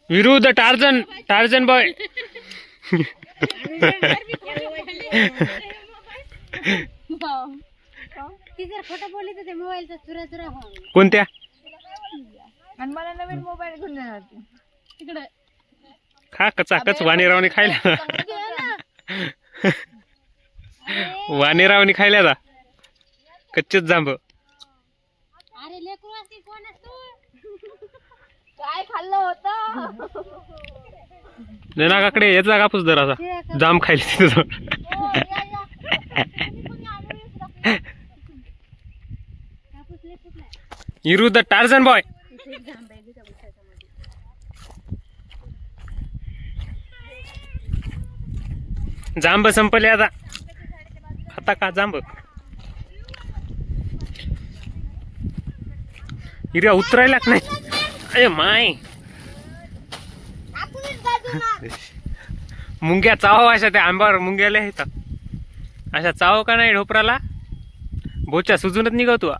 विरुद्ध Tarzan Tarzan boy. खोटं बोलली तर ते मोबाईलचा चुरा चुरा कोणत्या आणि मला नवीन मोबाईल घेऊन देणार तिकडे. खा कचाकच वाणीरावने खायला. वाणीरावने खायला जा कच्चेच जांब. अरे लेकरू असती कोण असतो काय खाल्लं होतं. जना काकडे याचा कापूस दर असा जाम खायला तिथं जाऊन. विरुद्ध टार्झन बॉय. जांब संपले आता. खाता का जांब. हिऱ्या उतरायलाच नाही. अरे माय मुंग्या चाव अशा त्या आंब्यावर मुंग्याला येतात अशा चाव का नाही ढोपराला. बोचा सुजूनच निघतो.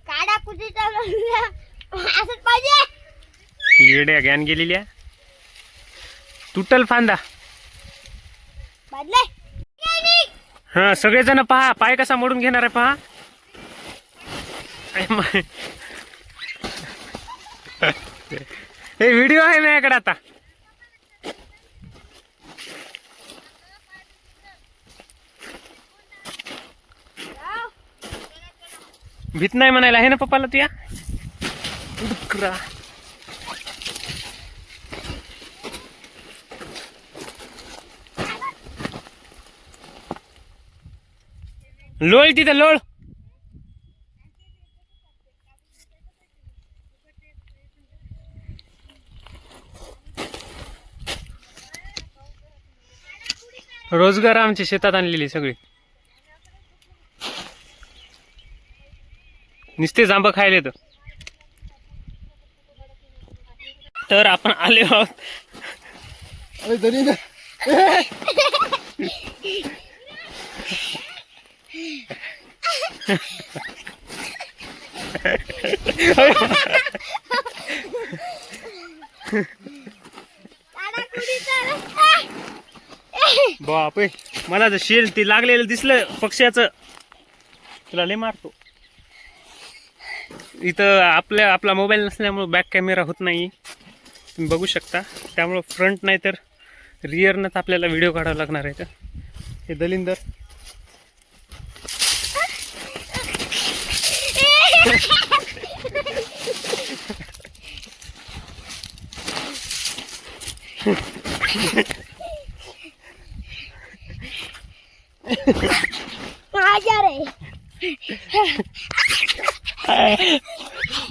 काडा कुठे असंच पाहिजे. येड्या ज्ञान गेलेल्या. तुटल फांदा. हा सगळेजण पहा पाय कसा मोडून घेणार आहे पहा. हे व्हिडिओ आहे माझ्याकडे आता. भीत नाही म्हणायला आहे ना पप्पाला तुया. डुकरा लोळ तिथं लोळ. रोजगार आमच्या शेतात आणलेली सगळी. नुसते जांब खायले तर आपण आले आहोत. बापरे मला जर शेल ते लागलेलं दिसलं पक्ष्याचं तुला लय मारतो. इथं आपला मोबाईल नसल्यामुळे बॅक कॅमेरा होत नाही तुम्ही बघू शकता. त्यामुळं फ्रंट नाही तर रिअरनंच आपल्याला व्हिडिओ काढावा लागणार आहे. हे दलिंदर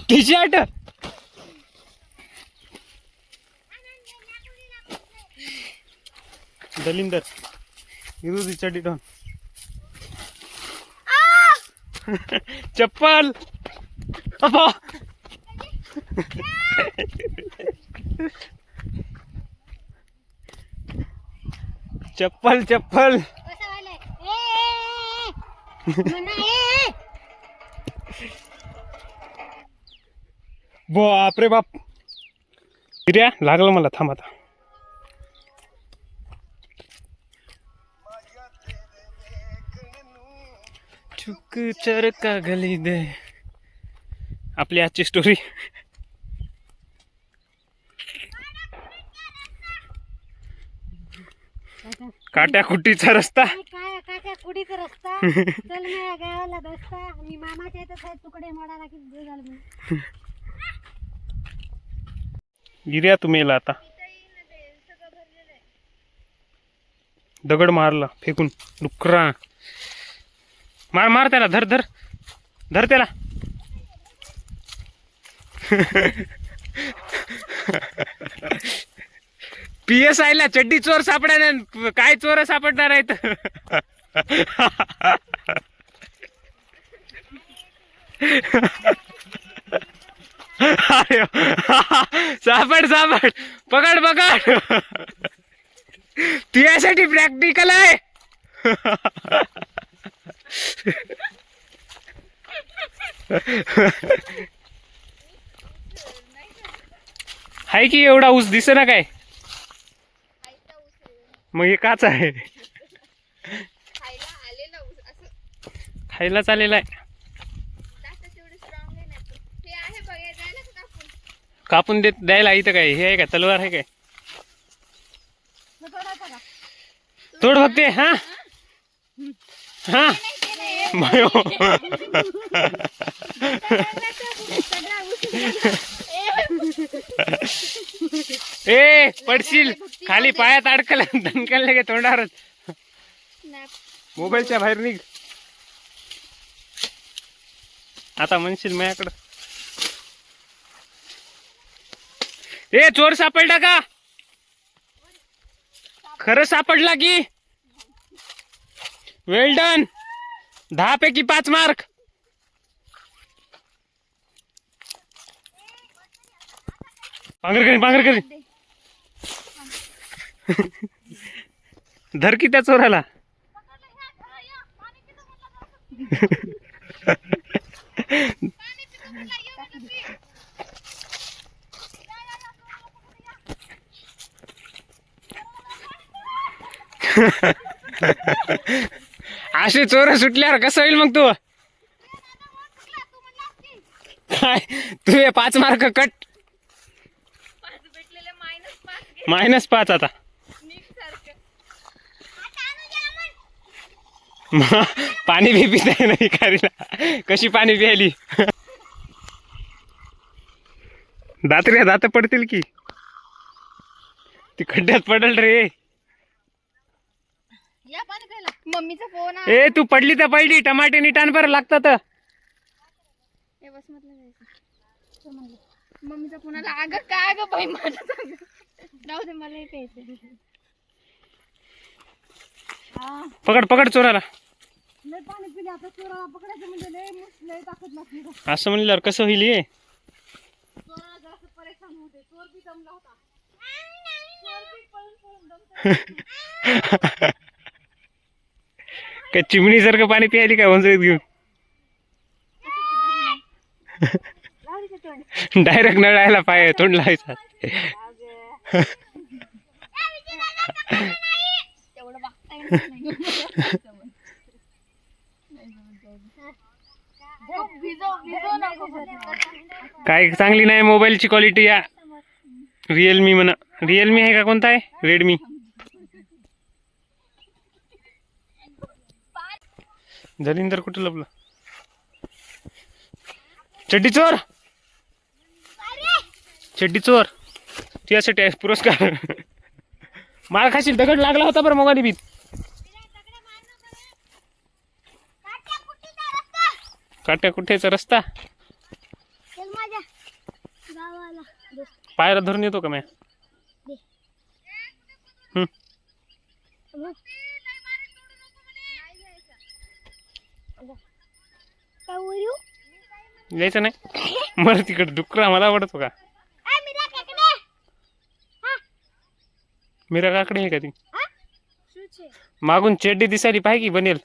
टी शर्ट दलिंदर विरोधी चड्डी डाऊन. चप्पल चप्पल चप्पल. बापरे बाप. हिऱ्या लागलं मला. थांब आता. चुक चरका गली दे. आपली आजची स्टोरी. काट्या कुटीचा रस्ता. काट्या कुटीचा रस्ता. चल माझ्या गावाला बसता. मी मामाच्या इथं तुकडे मोडाला किती झालं. गिर्या तुम्ही आता दगड मारला फेकून. डुकरा मार मार त्याला. धर धर धर त्याला. PSI ला चड्डी चोर सापडा काय चोर सापडणार आहेत. सापड सापड. पकड पकड. तुझ्यासाठी प्रॅक्टिकल आहे. हाय की एवढा ऊस दिसे ना काय? मग हे काच आहे. खायला चालेला आहे. कापून देत द्यायला इथं काय हे आहे का तलवार आहे काय? तोड बघते हा हा मायो. ए पडशील खाली पायात अडकल दणकल गे तोंडावरच. मोबाईलच्या बाहेर निघ आता म्हणशील माझ्याकडं. ए चोर सापडला का? खरं सापडला की? वेल डन. 10 पैकी 5 मार्क. पांघर करी धर की त्या चोराला. असे चोर सुटल्यावर कसं होईल मग तू? काय तू हे 5 मार्क कट. -5 आता. पाणी बी पिता नाही खारीला. कशी पाणी प्यायली? दात पडतील की ती खड्ड्यात पडल रे. मम्मीचा फोन ए तू पडली तर पडली. टमाटे निटान पर लागतात. मम्मीचा फोन आला. अगं काय ग बाई माझं राहू दे मला प्यायचं. पकड चोराला. लय पाणी पिले आता चोराला पकडायचं म्हणजे लय ताकद लागली. असं म्हणल्यावर कसं होईल हे? चोराला जास्त परेशान होते. चोर बी दमला होता. पळून काय चिमणी सारखं पाणी प्यायली काय वंजळीत घेऊन? डायरेक्ट नळायला पाय तोंड लावायचा. काय चांगली नाही मोबाईलची क्वालिटी या. रिअलमी म्हणा. रिअलमी आहे का कोणता आहे? रेडमी. जलिंदर कुठं लपलं? चड्डी चोर तुझ्यासाठी आहे पुरस्कार. मार खाशील. दगड लागला होता बरं मोगाली बीत. काट्या कुठेचा रस्ता पायला धरून येतो का मी? यायचं नाही मला तिकडे डुकरा मला आवडतो का? मीरा काकडे आहे का ती? मागून चेड्डी दिसायली पाहिजे की बनेल.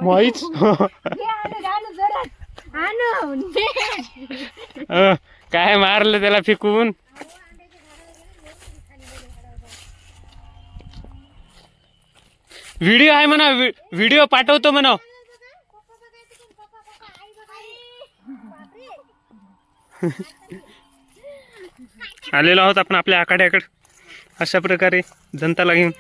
माहीच काय मारलं त्याला फेकून. व्हिडिओ आहे म्हणा. व्हिडिओ पाठवतो म्हणा. आलेलो आहोत आपण आपल्या आखाड्याकडे अशा प्रकारे जनताला घेऊन.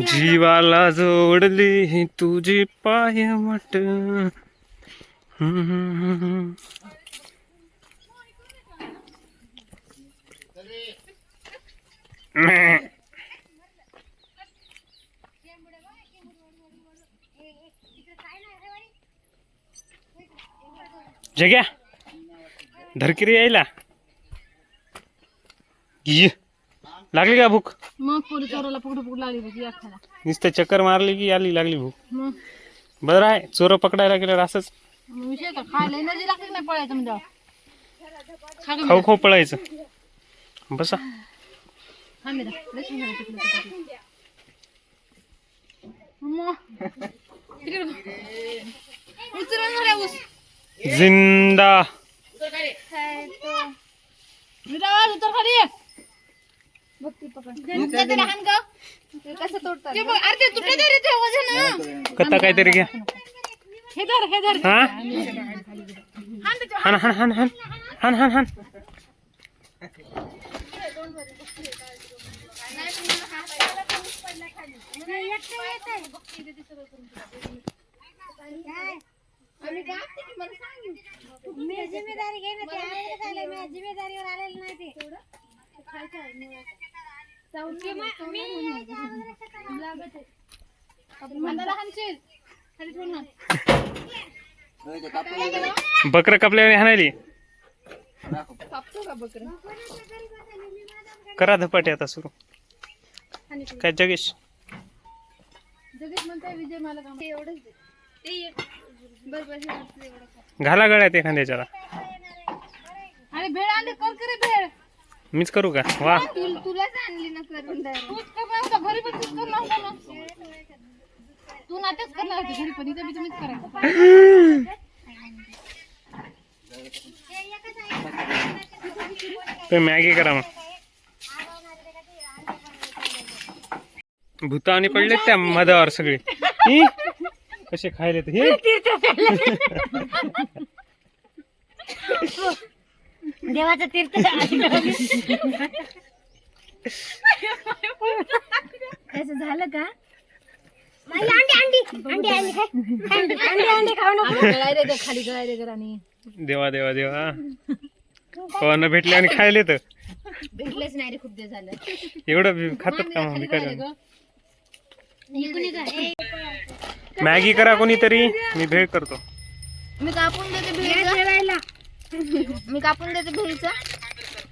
जीवाला जोडली तुझी पायवट. जग्या धरकिरी यायला ये. लागली का भूक? मग पोरी चोराला पकडू लागली होती या खायला. नुसतं चक्कर मारली की लागली भूक. मग बरं आहे, चोर पकडायला गेल्यावर असंच विषय का खायला एनर्जी लागते की नाही पळायचं म्हणजे खा गं खाऊ खाऊ पळायचं. बसा. खा मेरा. लय छान आहे तिकडे चपाती. अम्मा. तिकडे बघ. उचल ना रे ऊस. जिंदा. मिराज उतर खाली ये. बघ ती पकड. ते लहान ग. कसं तोडतात? ते बघ अरे ते तुटले दे रे ते वजन. कथा काहीतरी घ्या. हे धर. हा हाण त्याच्यावर. हान हान हान हान हान हान हान. मी जिम्मेदारी घेणे ते आलेलं झालं, मी जिम्मेदारीवर आलेलं नाही ते. बकर कापल्याने हाणायली. करा धपाटे आता सुरू. काय जगेश? जगेश म्हणताय विजय मला काम एवढंच दे. ते एक घाला गळ्यात एखाद्याच्याला. आणि भेळ आणली कर करे भेळ. मीच करू का? वा. तुलाच आणली ना करून तूच करणार होता घरी पण तूच करणार होता ना. तू नाटक करणार होती घरी पण इथं बी तुम्हीच करायचं. ते मॅगी करा मग. भूतावानी पडले त्या मधावर सगळे. ही? कसे खायले ते हे? देवाचं तीर्थ असं झालं का? अंडी खाऊ नको. गळायले खाली गळायले घराने देवा देवा देवा. पवांना भेटले आणि खायले तर भेटलेच नाही रे खूप दिवस झालं. एवढं खातात का मग भिकारी? हे मॅगी करा कोणीतरी, मी भेळ करतो. मी कापून देते भेळीचं. मी कापून देते भेळीचं.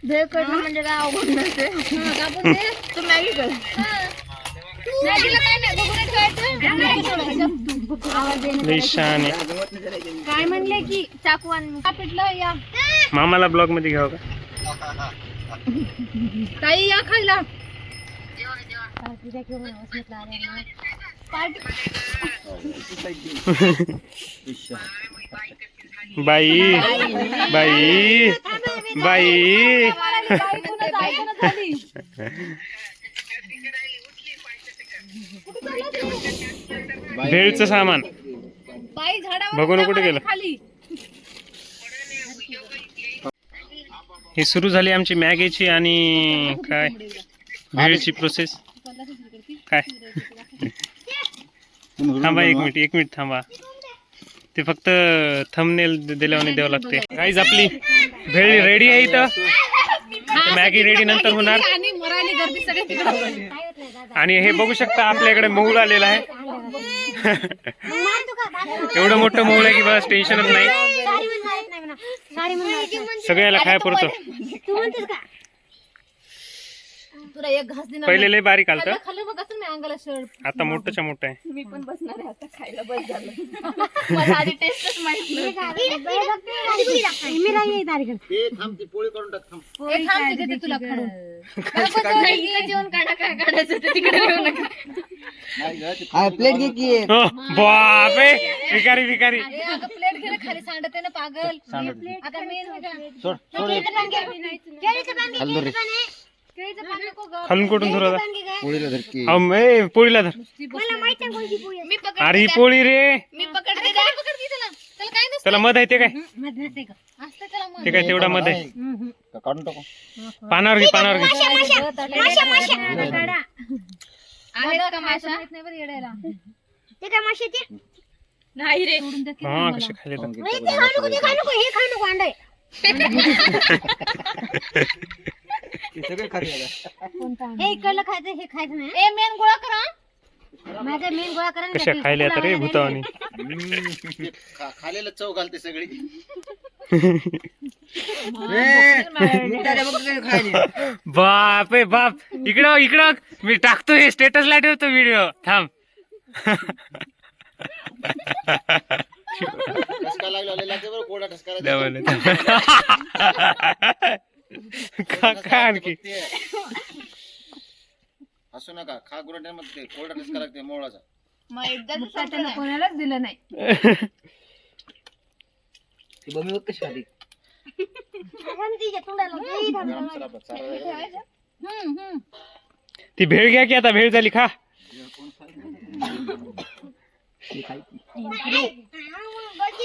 भेळ करणं म्हणजे काय अवघड नसते. कापून दे तू मॅगी कर. मॅगीला काय नाही लई छान आहे. काय म्हणले की चाकू आण पिटलं या मामाला ब्लॉग मध्ये घ्यावं का? ताई या खायला. बाई बाई बाई. भेळचं सामान बाई झाडावर बघून कुठे गेलं? खाली ही सुरू झाली आमची मॅगीची आणि काय भेळची प्रोसेस. काय थांबा एक मिनिट थांबा. ते फक्त थंबनेल दिल्याने द्यावं लागते. गाईज आपली भेळ रेडी आहे इथं. मॅगी रेडी नंतर होणार. आणि मराठी गर्दी सगळे तिकडे. आणि हे बघू शकता आपल्याकडे मऊळ आलेला आहे. एवढं मोठं मऊळ आहे की बस टेन्शनच नाही. सगळ्याला खाय पुरतं. तुला एक घास देणार पहिले लय बारीक आलत, खाल्लं बघ असं मी अंगाला शर्ट. आता मोठंच्या मोठं आहे. मी पण बसणार आहे आता खायला. बस झालं. मला आधी टेस्टच माहित नव्हती. एक थांब तिथे तुला काढून. इकडे जेवण काढा काय काढायचं ते तिकडे येऊ नका. प्लेट घे की. हो, बापरे भिकारी भिकारी. अरे अगं प्लेट घे ना खाली सांडते ना पागल. आता मेन खालून कुठून धरू आता? पोळीला धर की. पोळीला धर. मी पकड अरे ही पोळी रे. मी पकडते काय पकडते त्याला. त्याला काय नसतं. त्याला मध आहे ते काय? असतं त्याला मग. ते काय तेवढा मध आहे? काढून टाकू. पानावर घे पानावर घे. आहेत का माशा? नाही बरं येडायला. ते काय माशाचे? नाही रे. हा कसे खायले तर. ते खाऊ नको, ते खाऊ नको, हे खाऊ नको अंडा आहे. ते सगळे खाली आलं. हे इकडलं खायचं, हे खायचं नाही. ए मेन गोळा करा. माझा मेन गोळा करा कशा खायला आता रे भूतावानी. खालेलं चव घालते सगळी. बाप रे बाप. इकडं मी टाकतोय स्टेटसला ठेवतो व्हिडिओ. थांब. ठसका लागला बरं, कोरडा ठसका काय आणखी असू नका. खा गुरांमध्ये कोरडा ठसका लागते मोळाचा. मग एकदा त्याला कोणालाच दिलं नाही. ती भेळ घ्या की आता. भेळ झाली खा. बघ